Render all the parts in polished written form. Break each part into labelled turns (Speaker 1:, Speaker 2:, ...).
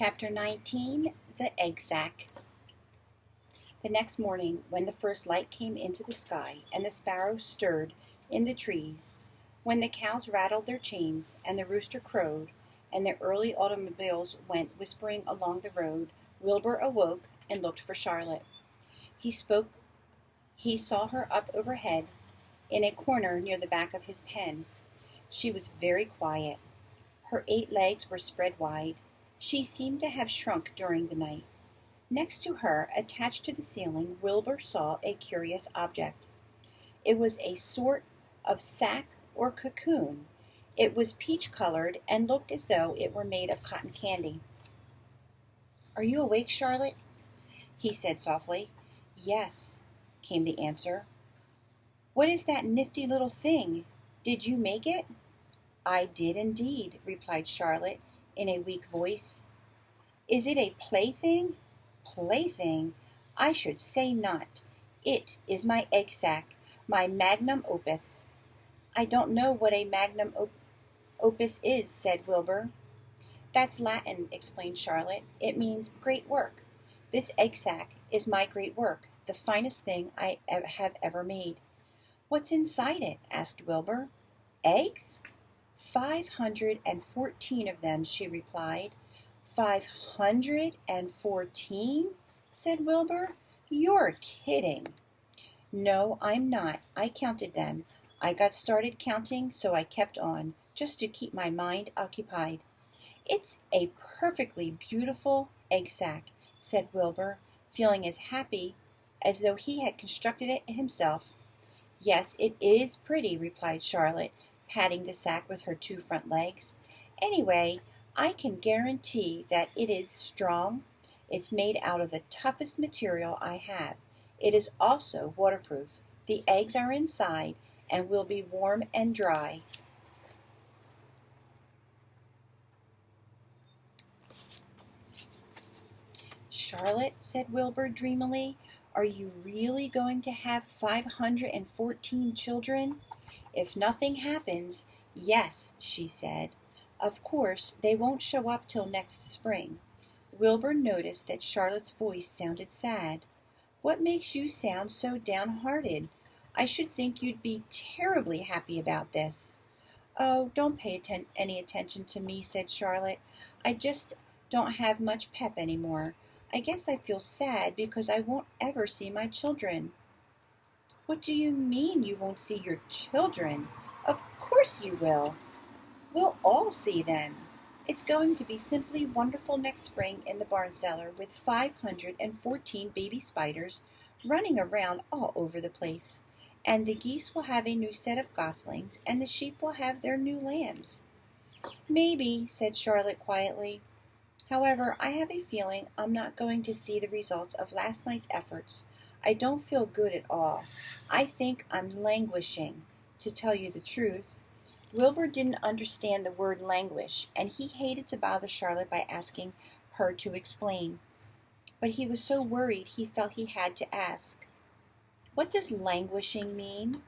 Speaker 1: Chapter 19, The Egg Sack. The next morning, when the first light came into the sky, and the sparrows stirred in the trees, when the cows rattled their chains, and the rooster crowed, and the early automobiles went whispering along the road, Wilbur awoke and looked for Charlotte. He saw her up overhead, in a corner near the back of his pen. She was very quiet. Her 8 legs were spread wide. She seemed to have shrunk during the night. Next to her, attached to the ceiling, Wilbur saw a curious object. It was a sort of sack or cocoon. It was peach-colored and looked as though it were made of cotton candy. "Are you awake, Charlotte?" he said softly. "Yes," came the answer. "What is that nifty little thing? Did you make it?" "I did indeed," replied Charlotte in a weak voice. "Is it a plaything?" "Plaything? I should say not. It is my egg sack, my magnum opus." "I don't know what a magnum opus is," said Wilbur. "That's Latin," explained Charlotte. "It means great work. This egg sack is my great work, the finest thing I have ever made." "What's inside it?" asked Wilbur. "Eggs? 514 of them," she replied. 514? said Wilbur. "You're kidding." "No, I'm not. I counted them. I got started counting, so I kept on, just to keep my mind occupied." "It's a perfectly beautiful egg sack," said Wilbur, feeling as happy as though he had constructed it himself. "Yes, it is pretty," replied Charlotte, patting the sack with her 2 front legs. "Anyway, I can guarantee that it is strong. It's made out of the toughest material I have. It is also waterproof. The eggs are inside and will be warm and dry." "Charlotte," said Wilbur dreamily, "are you really going to have 514 children?" "If nothing happens, yes," she said. "Of course, they won't show up till next spring." Wilbur noticed that Charlotte's voice sounded sad. "What makes you sound so downhearted? I should think you'd be terribly happy about this." "Oh, don't pay any attention to me," said Charlotte. "I just don't have much pep anymore. I guess I feel sad because I won't ever see my children." "What do you mean you won't see your children? Of course you will. We'll all see them. It's going to be simply wonderful next spring in the barn cellar with 514 baby spiders running around all over the place. And the geese will have a new set of goslings, and the sheep will have their new lambs." "Maybe," said Charlotte quietly. "However, I have a feeling I'm not going to see the results of last night's efforts. I don't feel good at all. I think I'm languishing, to tell you the truth." Wilbur didn't understand the word languish, and he hated to bother Charlotte by asking her to explain. But he was so worried he felt he had to ask. "What does languishing mean?"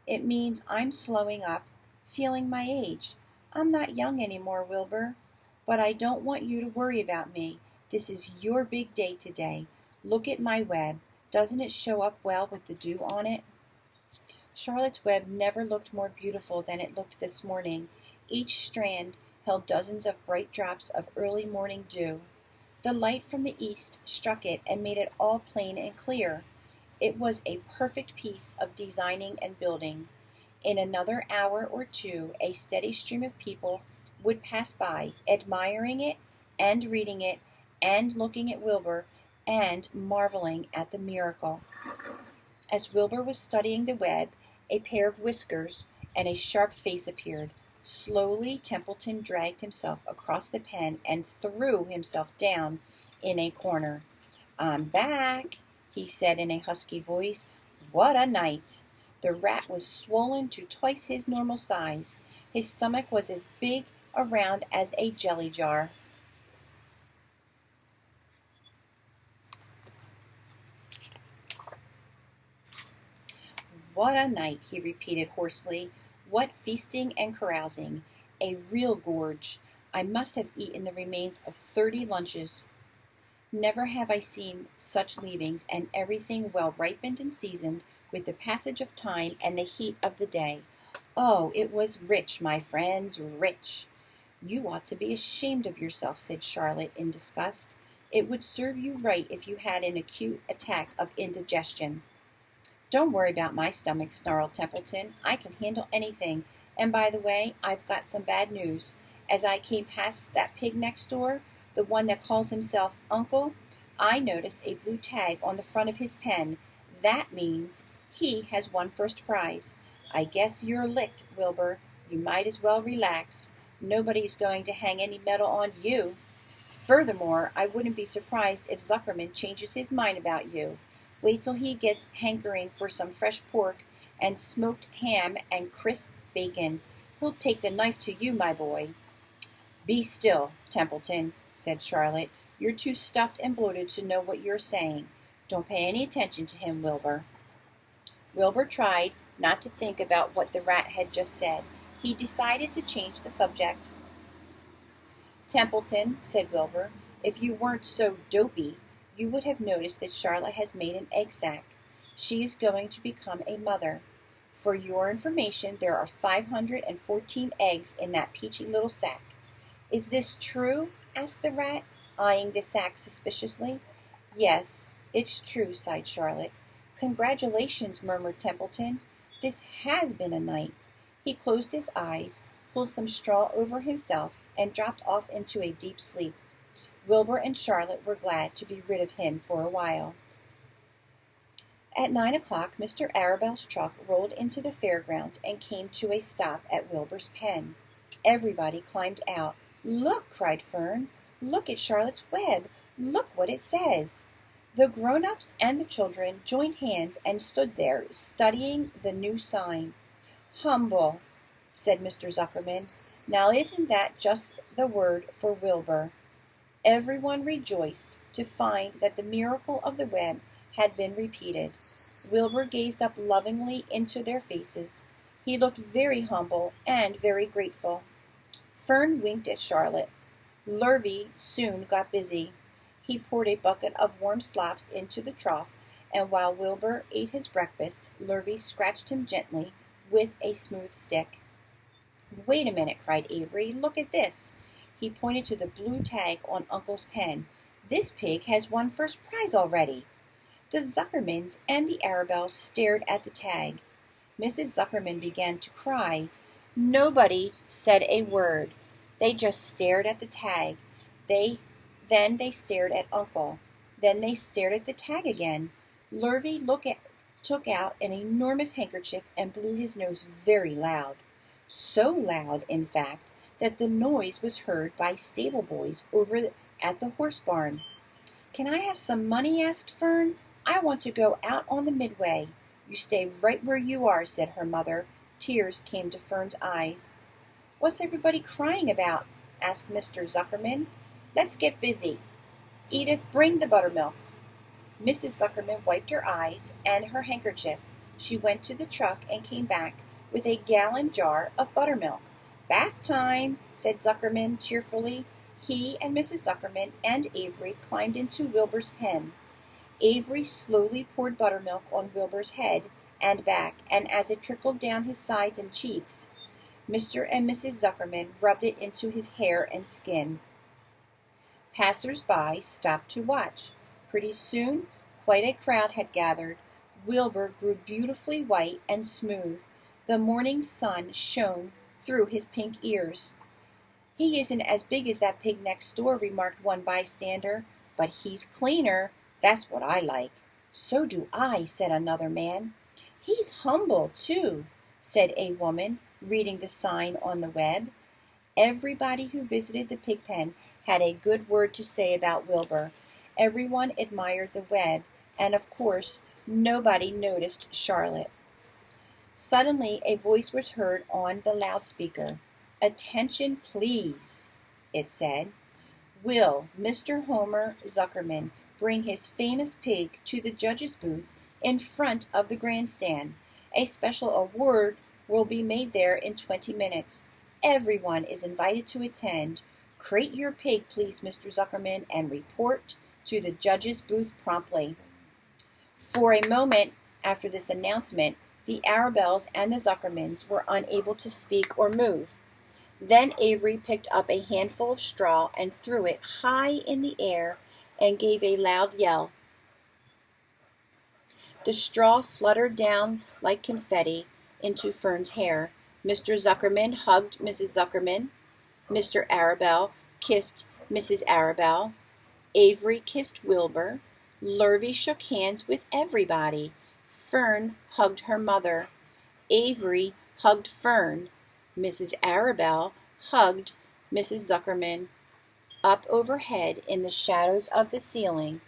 Speaker 1: "It means I'm slowing up, feeling my age. I'm not young anymore, Wilbur. But I don't want you to worry about me. This is your big day today. Look at my web. Doesn't it show up well with the dew on it?" Charlotte's web never looked more beautiful than it looked this morning. Each strand held dozens of bright drops of early morning dew. The light from the east struck it and made it all plain and clear. It was a perfect piece of designing and building. In another hour or two, a steady stream of people would pass by, admiring it and reading it and looking at Wilbur and marveling at the miracle. As Wilbur was studying the web, a pair of whiskers and a sharp face appeared. Slowly, Templeton dragged himself across the pen and threw himself down in a corner. "I'm back," he said in a husky voice. "What a night!" The rat was swollen to twice his normal size. His stomach was as big around as a jelly jar. "What a night," he repeated hoarsely. "What feasting and carousing. A real gorge. I must have eaten the remains of 30 lunches. Never have I seen such leavings, and everything well ripened and seasoned with the passage of time and the heat of the day. Oh, it was rich, my friends, rich. You ought to be ashamed of yourself, said Charlotte in disgust. It would serve you right if you had an acute attack of indigestion. Don't worry about my stomach, snarled Templeton. I can handle anything. And by the way, I've got some bad news. As I came past that pig next door, the one that calls himself Uncle, I noticed a blue tag on the front of his pen. That means he has won first prize. I guess you're licked, Wilbur. You might as well relax. Nobody's going to hang any medal on you. Furthermore, I wouldn't be surprised if Zuckerman changes his mind about you. Wait till he gets hankering for some fresh pork and smoked ham and crisp bacon. He'll take the knife to you, my boy. Be still, Templeton, said Charlotte. You're too stuffed and bloated to know what you're saying. Don't pay any attention to him, Wilbur. Wilbur tried not to think about what the rat had just said. He decided to change the subject. Templeton, said Wilbur, if you weren't so dopey, you would have noticed that Charlotte has made an egg sac. She is going to become a mother. For your information, there are 514 eggs in that peachy little sack. Is this true? Asked the rat, eyeing the sack suspiciously. Yes, it's true, sighed Charlotte. Congratulations, murmured Templeton. This has been a night. He closed his eyes, pulled some straw over himself, and dropped off into a deep sleep. Wilbur and Charlotte were glad to be rid of him for a while. At 9 o'clock, Mr. Arabel's truck rolled into the fairgrounds and came to a stop at Wilbur's pen. Everybody climbed out. Look, cried Fern. Look at Charlotte's web. Look what it says. The grown-ups and the children joined hands and stood there, studying the new sign. Humble, said Mr. Zuckerman. Now isn't that just the word for Wilbur? Everyone rejoiced to find that the miracle of the web had been repeated. Wilbur gazed up lovingly into their faces. He looked very humble and very grateful. Fern winked at Charlotte. Lurvy soon got busy. He poured a bucket of warm slops into the trough, and while Wilbur ate his breakfast, Lurvy scratched him gently with a smooth stick. Wait a minute, cried Avery. Look at this. He pointed to the blue tag on Uncle's pen. This pig has won first prize already. The Zuckermans and the Arabels stared at the tag. Mrs. Zuckerman began to cry. Nobody said a word. They just stared at the tag. Then they stared at Uncle. Then they stared at the tag again. Lurvy took out an enormous handkerchief and blew his nose very loud. So loud, in fact, that the noise was heard by stable boys over at the horse barn. Can I have some money? Asked Fern. I want to go out on the midway. You stay right where you are, said her mother. Tears came to Fern's eyes. What's everybody crying about? Asked Mr. Zuckerman. Let's get busy. Edith, bring the buttermilk. Mrs. Zuckerman wiped her eyes and her handkerchief. She went to the truck and came back with a gallon jar of buttermilk. Bath time, said Zuckerman cheerfully. He and Mrs. Zuckerman and Avery climbed into Wilbur's pen. Avery slowly poured buttermilk on Wilbur's head and back, and as it trickled down his sides and cheeks, Mr. and Mrs. Zuckerman rubbed it into his hair and skin. Passers-by stopped to watch. Pretty soon, quite a crowd had gathered. Wilbur grew beautifully white and smooth. The morning sun shone through his pink ears. He isn't as big as that pig next door, remarked one bystander, but he's cleaner. That's what I like. So do I, said another man. He's humble, too, said a woman, reading the sign on the web. Everybody who visited the pig pen had a good word to say about Wilbur. Everyone admired the web, and of course, nobody noticed Charlotte. Suddenly, a voice was heard on the loudspeaker. Attention, please, it said. Will Mr. Homer Zuckerman bring his famous pig to the judge's booth in front of the grandstand? A special award will be made there in 20 minutes. Everyone is invited to attend. Crate your pig, please, Mr. Zuckerman, and report to the judge's booth promptly." For a moment after this announcement, the Arabelles and the Zuckermans were unable to speak or move. Then Avery picked up a handful of straw and threw it high in the air and gave a loud yell. The straw fluttered down like confetti into Fern's hair. Mr. Zuckerman hugged Mrs. Zuckerman. Mr. Arabelle kissed Mrs. Arabelle. Avery kissed Wilbur. Lurvy shook hands with everybody. Fern hugged her mother. Avery hugged Fern. Mrs. Arabelle hugged Mrs. Zuckerman. Up overhead in the shadows of the ceiling,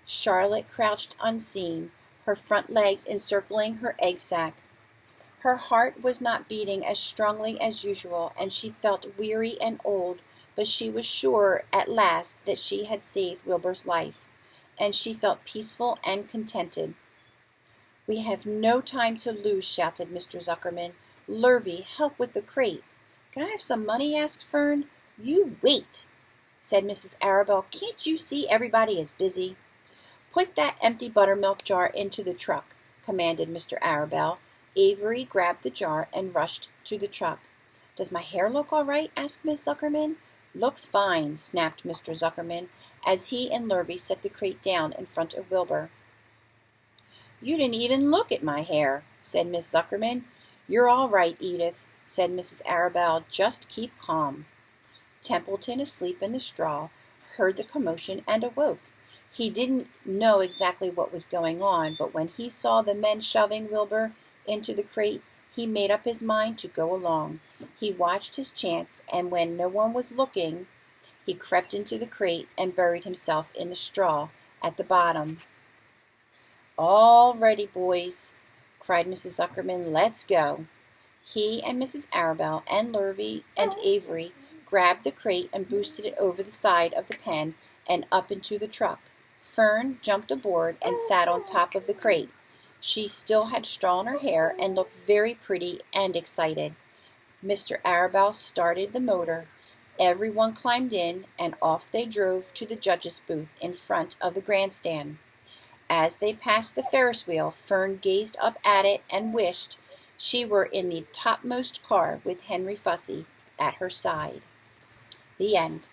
Speaker 1: Charlotte crouched unseen, her front legs encircling her egg sac. Her heart was not beating as strongly as usual, and she felt weary and old, but she was sure at last that she had saved Wilbur's life, and she felt peaceful and contented. "We have no time to lose," shouted Mr. Zuckerman. "Lurvy, help with the crate." "Can I have some money?" asked Fern. "You wait," said Mrs. Arabelle. "Can't you see everybody is busy?" "Put that empty buttermilk jar into the truck," commanded Mr. Arabelle. Avery grabbed the jar and rushed to the truck. "Does my hair look all right?" asked Miss Zuckerman. "Looks fine," snapped Mr. Zuckerman, as he and Lurvy set the crate down in front of Wilbur. "You didn't even look at my hair," said Miss Zuckerman. "You're all right, Edith," said Mrs. Arabelle. "Just keep calm." Templeton, asleep in the straw, heard the commotion and awoke. He didn't know exactly what was going on, but when he saw the men shoving Wilbur into the crate, he made up his mind to go along. He watched his chance, and when no one was looking, he crept into the crate and buried himself in the straw at the bottom. "All ready, boys," cried Mrs. Zuckerman. "Let's go." He and Mrs. Arabelle and Lurvy and Avery grabbed the crate and boosted it over the side of the pen and up into the truck. Fern jumped aboard and sat on top of the crate. She still had straw in her hair and looked very pretty and excited. Mr. Arabelle started the motor. Everyone climbed in, and off they drove to the judge's booth in front of the grandstand. As they passed the Ferris wheel, Fern gazed up at it and wished she were in the topmost car with Henry Fussy at her side. The end.